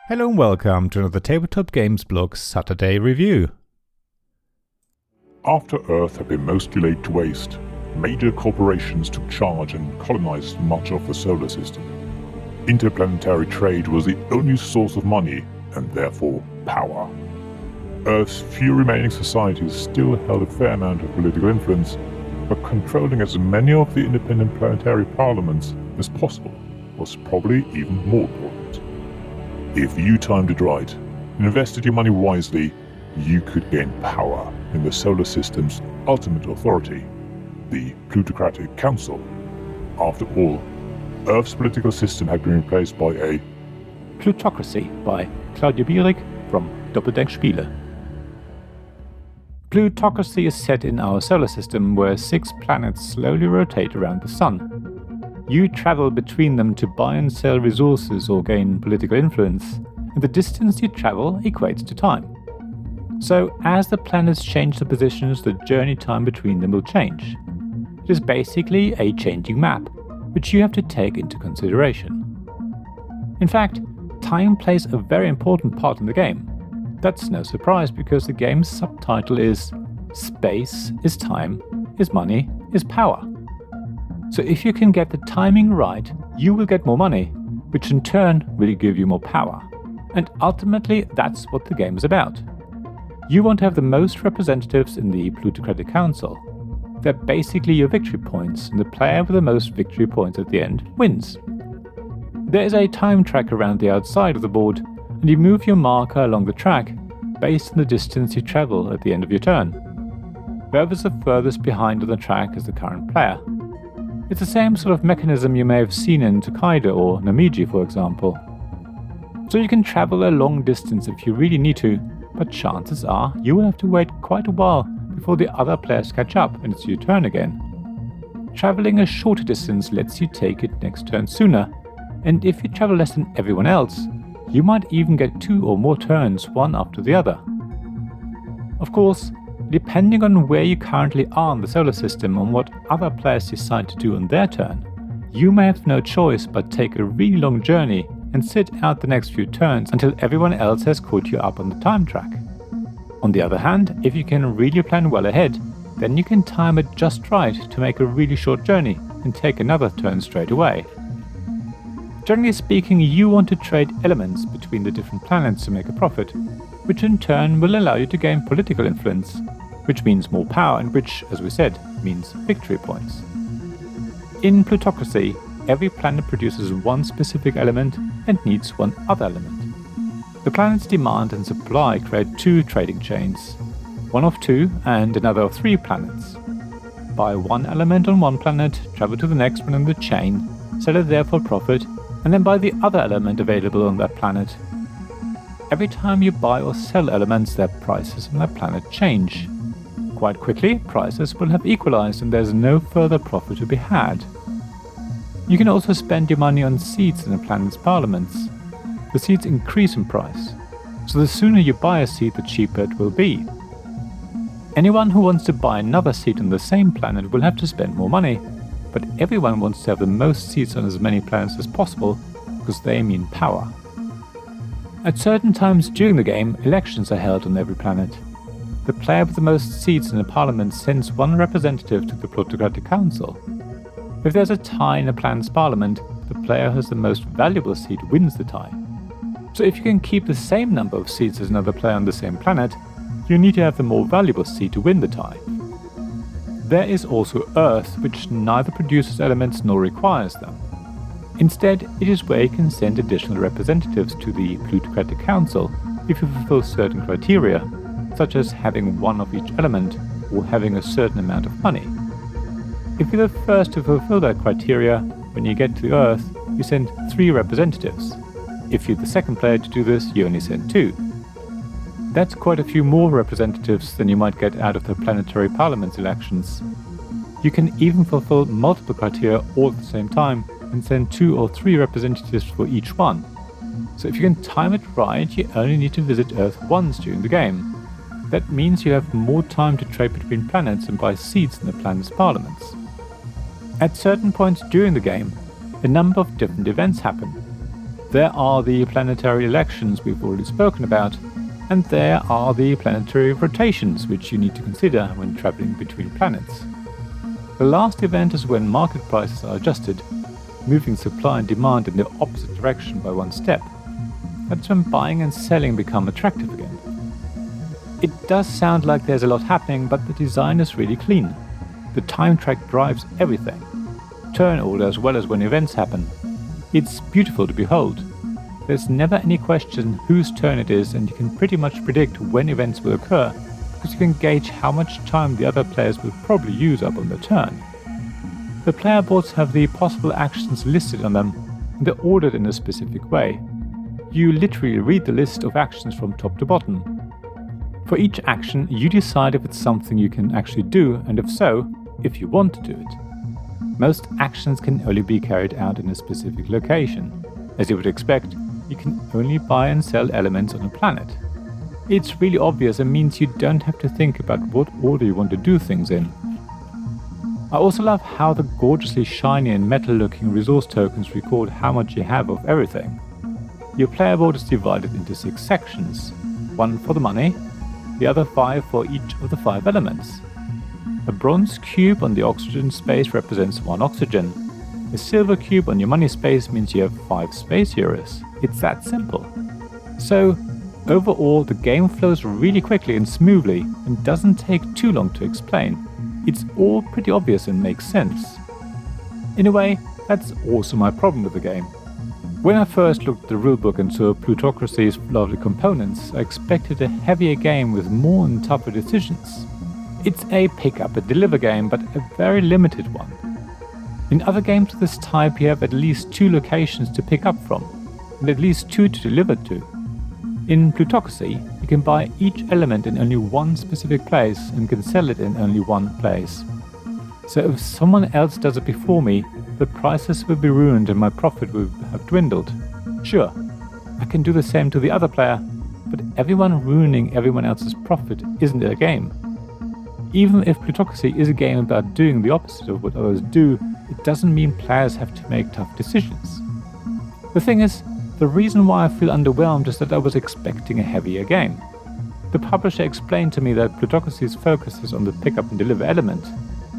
Hello and welcome to another Tabletop Games Blog Saturday review. After Earth had been mostly laid to waste, major corporations took charge and colonized much of the solar system. Interplanetary trade was the only source of money, and therefore power. Earth's few remaining societies still held a fair amount of political influence, but controlling as many of the independent planetary parliaments as possible was probably even more important. If you timed it right and invested your money wisely, you could gain power in the solar system's ultimate authority, the Plutocratic Council. After all, Earth's political system had been replaced by a Plutocracy by Claudia Bierig from Doppeldeck Spiele. Plutocracy is set in our solar system where 6 planets slowly rotate around the Sun. You travel between them to buy and sell resources or gain political influence, and the distance you travel equates to time. So, as the planets change their positions, the journey time between them will change. It is basically a changing map, which you have to take into consideration. In fact, time plays a very important part in the game. That's no surprise because the game's subtitle is Space is Time, is Money, is Power. So if you can get the timing right, you will get more money, which in turn will give you more power. And ultimately, that's what the game is about. You want to have the most representatives in the Plutocratic Council. They're basically your victory points, and the player with the most victory points at the end wins. There is a time track around the outside of the board, and you move your marker along the track based on the distance you travel at the end of your turn. Whoever's the furthest behind on the track is the current player. It's the same sort of mechanism you may have seen in Tokaido or Namiji, for example. So you can travel a long distance if you really need to, but chances are you will have to wait quite a while before the other players catch up and it's your turn again. Traveling a shorter distance lets you take it next turn sooner, and if you travel less than everyone else, you might even get 2 or more turns, one after the other. Of course, depending on where you currently are in the solar system and what other players decide to do on their turn, you may have no choice but take a really long journey and sit out the next few turns until everyone else has caught you up on the time track. On the other hand, if you can really plan well ahead, then you can time it just right to make a really short journey and take another turn straight away. Generally speaking, you want to trade elements between the different planets to make a profit, which in turn will allow you to gain political influence, which means more power and which, as we said, means victory points. In Plutocracy, every planet produces one specific element and needs one other element. The planet's demand and supply create 2 trading chains, one of 2 and another of 3 planets. Buy one element on one planet, travel to the next one in the chain, sell it there for profit, and then buy the other element available on that planet. Every time you buy or sell elements, their prices on that planet change. Quite quickly, prices will have equalized and there's no further profit to be had. You can also spend your money on seats in a planet's parliaments. The seats increase in price, so the sooner you buy a seat, the cheaper it will be. Anyone who wants to buy another seat on the same planet will have to spend more money, but everyone wants to have the most seats on as many planets as possible, because they mean power. At certain times during the game, elections are held on every planet. The player with the most seats in a parliament sends one representative to the Plutocratic Council. If there's a tie in a planet's parliament, the player who has the most valuable seat wins the tie. So if you can keep the same number of seats as another player on the same planet, you need to have the more valuable seat to win the tie. There is also Earth, which neither produces elements nor requires them. Instead, it is where you can send additional representatives to the Plutocratic Council if you fulfill certain criteria, such as having one of each element or having a certain amount of money. If you're the first to fulfill that criteria, when you get to Earth, you send 3 representatives. If you're the second player to do this, you only send 2. That's quite a few more representatives than you might get out of the planetary parliament elections. You can even fulfill multiple criteria all at the same time and send 2 or 3 representatives for each one. So if you can time it right, you only need to visit Earth once during the game. That means you have more time to trade between planets and buy seats in the planet's parliaments. At certain points during the game, a number of different events happen. There are the planetary elections we've already spoken about, and there are the planetary rotations which you need to consider when traveling between planets. The last event is when market prices are adjusted, moving supply and demand in the opposite direction by one step. That's when buying and selling become attractive again. It does sound like there's a lot happening, but the design is really clean. The time track drives everything, turn order as well as when events happen. It's beautiful to behold. There's never any question whose turn it is, and you can pretty much predict when events will occur, because you can gauge how much time the other players will probably use up on their turn. The player boards have the possible actions listed on them, and they're ordered in a specific way. You literally read the list of actions from top to bottom. For each action, you decide if it's something you can actually do, and if so, if you want to do it. Most actions can only be carried out in a specific location. As you would expect, you can only buy and sell elements on a planet. It's really obvious and means you don't have to think about what order you want to do things in. I also love how the gorgeously shiny and metal-looking resource tokens record how much you have of everything. Your player board is divided into 6 sections, one for the money, the other 5 for each of the 5 elements. A bronze cube on the oxygen space represents 1 oxygen. A silver cube on your money space means you have 5 space euros. It's that simple. So, overall, the game flows really quickly and smoothly and doesn't take too long to explain. It's all pretty obvious and makes sense. In a way, that's also my problem with the game. When I first looked at the rulebook and saw Plutocracy's lovely components, I expected a heavier game with more and tougher decisions. It's a pick up and deliver game, but a very limited one. In other games of this type, you have at least 2 locations to pick up from, and at least 2 to deliver to. In Plutocracy, you can buy each element in only one specific place and can sell it in only one place. So if someone else does it before me, the prices will be ruined and my profit will have dwindled. Sure, I can do the same to the other player, but everyone ruining everyone else's profit isn't a game. Even if Plutocracy is a game about doing the opposite of what others do, it doesn't mean players have to make tough decisions. The thing is, the reason why I feel underwhelmed is that I was expecting a heavier game. The publisher explained to me that Plutocracy's focus is on the pick up and deliver element,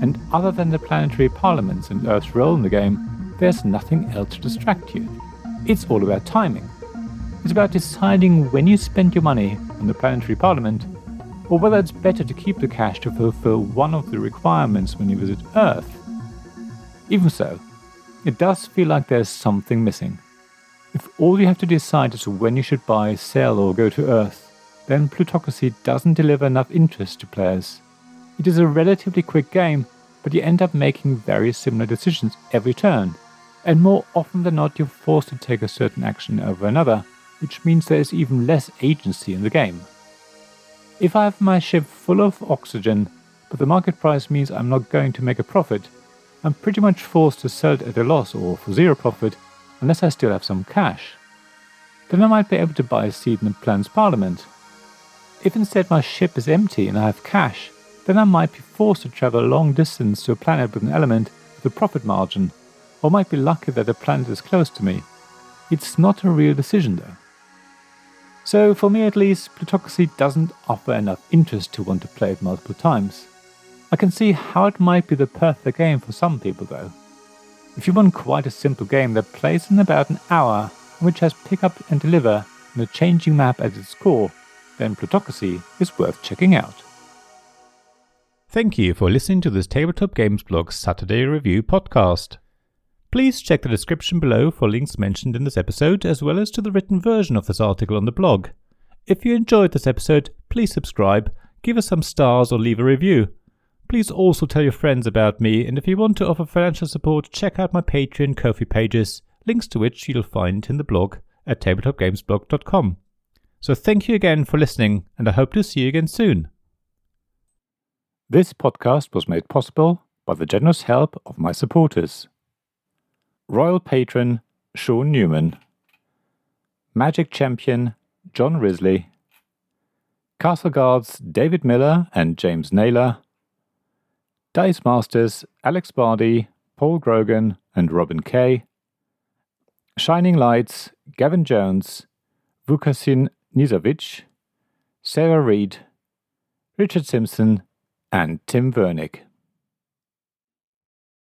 and other than the planetary parliaments and Earth's role in the game, there's nothing else to distract you. It's all about timing. It's about deciding when you spend your money on the planetary parliament, or whether it's better to keep the cash to fulfill one of the requirements when you visit Earth. Even so, it does feel like there's something missing. If all you have to decide is when you should buy, sell or go to Earth, then Plutocracy doesn't deliver enough interest to players. It is a relatively quick game, but you end up making very similar decisions every turn, and more often than not you're forced to take a certain action over another, which means there is even less agency in the game. If I have my ship full of oxygen, but the market price means I'm not going to make a profit, I'm pretty much forced to sell it at a loss or for 0 profit, unless I still have some cash. Then I might be able to buy a seat in the planet's parliament. If instead my ship is empty and I have cash, then I might be forced to travel a long distance to a planet with an element with a profit margin, or might be lucky that the planet is close to me. It's not a real decision though. So for me at least, Plutocracy doesn't offer enough interest to want to play it multiple times. I can see how it might be the perfect game for some people though. If you want quite a simple game that plays in about an hour, and which has pick up and deliver and a changing map at its core, then Plutocracy is worth checking out. Thank you for listening to this Tabletop Games Blog Saturday Review podcast. Please check the description below for links mentioned in this episode, as well as to the written version of this article on the blog. If you enjoyed this episode, please subscribe, give us some stars or leave a review. Please also tell your friends about me, and if you want to offer financial support, check out my Patreon and Ko-fi pages, links to which you'll find in the blog at tabletopgamesblog.com. So thank you again for listening, and I hope to see you again soon. This podcast was made possible by the generous help of my supporters. Royal Patron Sean Newman, Magic Champion John Risley, Castle Guards David Miller and James Naylor, Dice Masters Alex Bardi, Paul Grogan and Robin Kay, Shining Lights Gavin Jones, Vukasin Nizovic, Sarah Reed, Richard Simpson, and Tim Vernick.